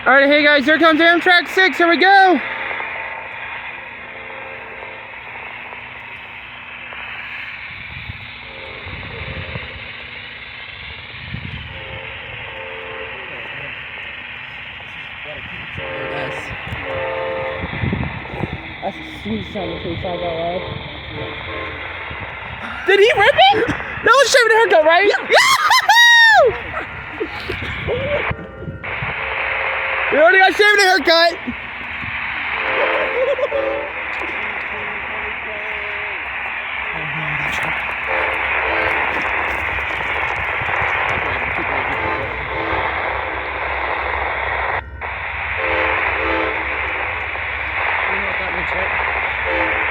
Alright, hey guys, here comes Amtrak 6, here we go! That's a sweet sound to talk out loud. Did he rip it? That was shaving a haircut, right? Yeah. We already got shaving a haircut.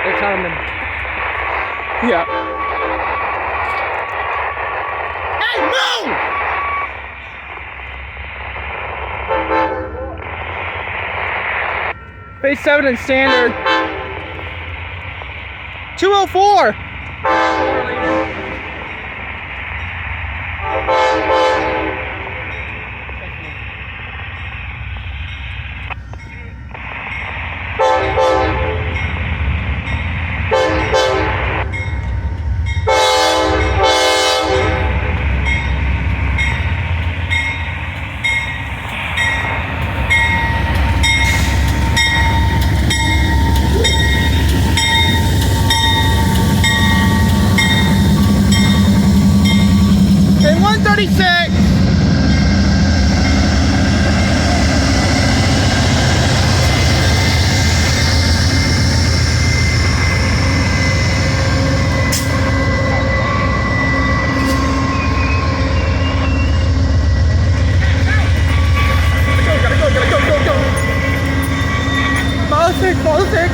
It's on them. Yeah. Hey, move! Phase 7 and standard. 204. And 136. Go. Follow six. Follow six.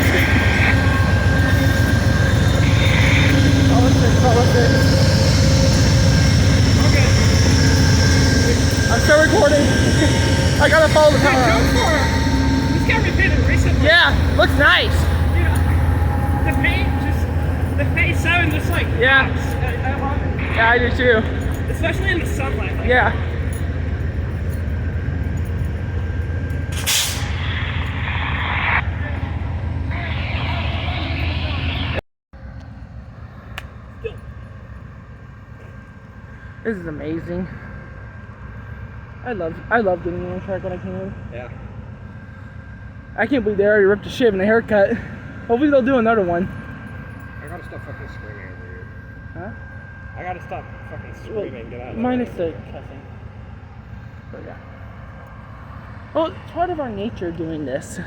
I'm still recording. I gotta follow the power. This got repainted recently. Yeah, looks nice. Dude, the paint the phase 7 just like Yeah. I love it. Yeah, I do too. Especially in the sunlight. Like, Yeah. This is amazing. I love getting on track when I can. Yeah. I can't believe they already ripped a shave and a haircut. Hopefully they'll do another one. I gotta stop fucking screaming over here. Huh? I gotta stop fucking screaming. Get out of Minus the cussing. But yeah. Well, it's part of our nature doing this.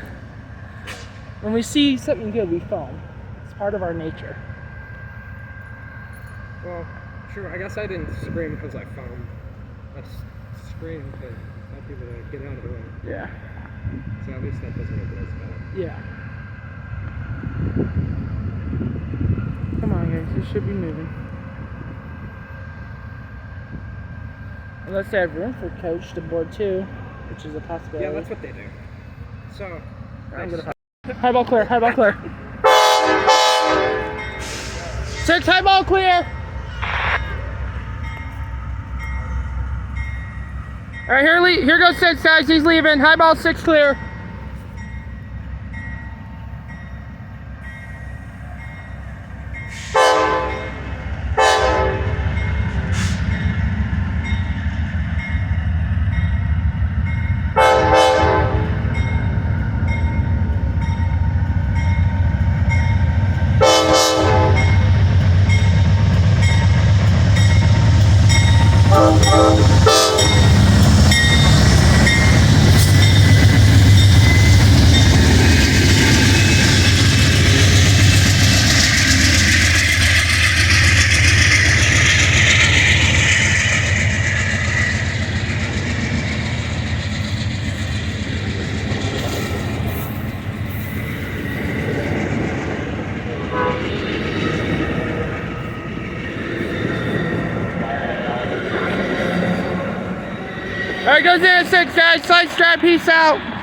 When we see something good, we film. It's part of our nature. Well, sure, I guess I didn't scream because I found. I screamed to tell people to get out of the way. Yeah. So at least that doesn't make it as bad. Yeah. Come on, guys. You should be moving. Unless they have room for coach to board too, which is a possibility. Yeah, that's what they do. So, I'm gonna high ball clear. High ball clear. 6 high ball clear. All right, here goes 6, guys. He's leaving. High ball 6 clear. All right, goes in at 6, guys. Side strap, peace out.